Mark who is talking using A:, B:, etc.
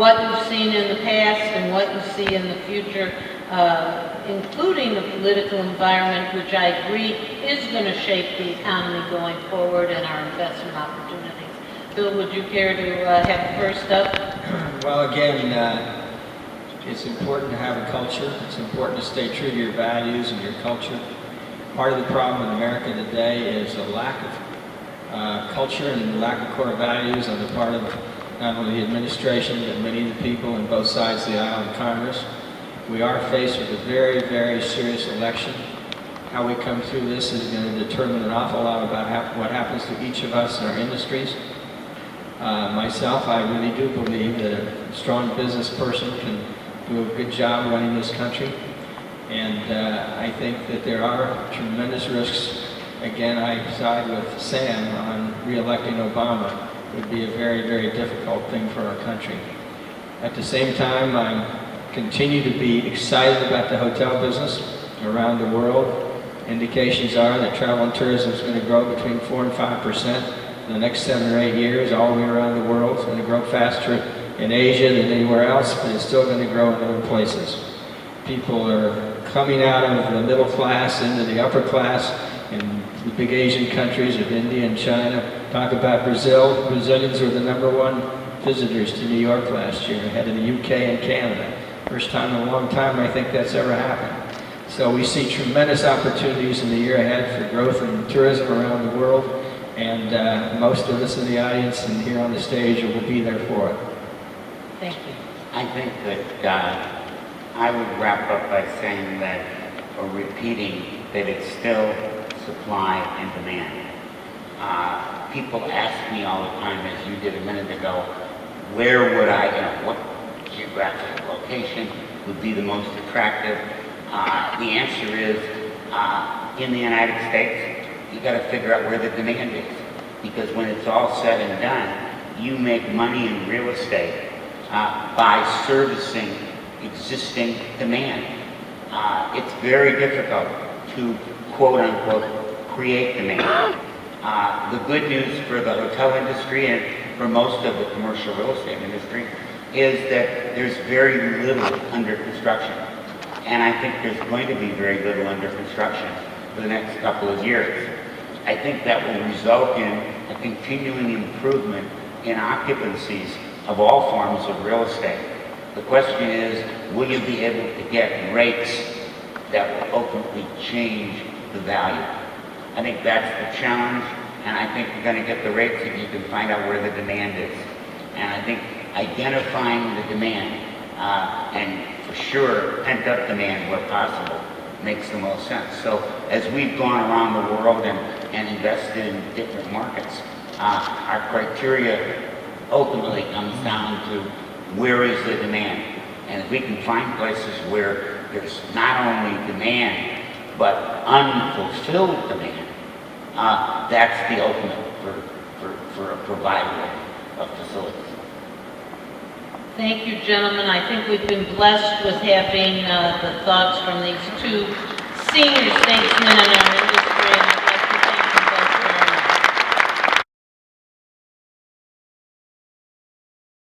A: what you've seen in the past and what you see in the future, including the political environment, which I agree is going to shape the economy going forward and our investment opportunities. Bill, would you care to have first up?
B: Well, again, it's important to have a culture. It's important to stay true to your values and your culture. Part of the problem in America today is a lack of culture and lack of core values on the part of not only the administration, but many of the people on both sides of the aisle in Congress. We are faced with a very, very serious election. How we come through this is going to determine an awful lot about what happens to each of us in our industries. Myself, I really do believe that a strong business person can do a good job running this country. And I think that there are tremendous risks. Again, I side with Sam on re-electing Obama. It would be a very, very difficult thing for our country. At the same time, I continue to be excited about the hotel business around the world. Indications are that travel and tourism is going to grow between 4 and 5% in the next 7 or 8 years, all the way around the world. It's going to grow faster in Asia than anywhere else, but it's still going to grow in other places. People are coming out of the middle class into the upper class in the big Asian countries of India and China. Talk about Brazil. Brazilians were the #1 visitors to New York last year, ahead of the UK and Canada. First time in a long time I think that's ever happened. So we see tremendous opportunities in the year ahead for growth in tourism around the world, and most of us in the audience and here on the stage will be there for it.
A: Thank you.
C: I think that I would wrap up by saying that, or repeating, that it's still supply and demand. People ask me all the time, as you did a minute ago, where would what geographic location would be the most attractive? The answer is, in the United States, you got to figure out where the demand is. Because when it's all said and done, you make money in real estate by servicing existing demand. It's very difficult to, quote unquote, create demand. The good news for the hotel industry and for most of the commercial real estate industry is that there's very little under construction. And I think there's going to be very little under construction for the next couple of years. I think that will result in a continuing improvement in occupancies of all forms of real estate. The question is, will you be able to get rates that will ultimately change the value? I think that's the challenge, and I think you're going to get the rates if you can find out where the demand is. And I think identifying the demand, and for sure pent-up demand where possible, makes the most sense. So as we've gone around the world and invested in different markets, our criteria ultimately comes down to where is the demand. And if we can find places where there's not only demand, but unfulfilled demand, that's the ultimate for a provider of facilities.
A: Thank you, gentlemen. I think we've been blessed with having the thoughts from these two senior statesmen in our industry.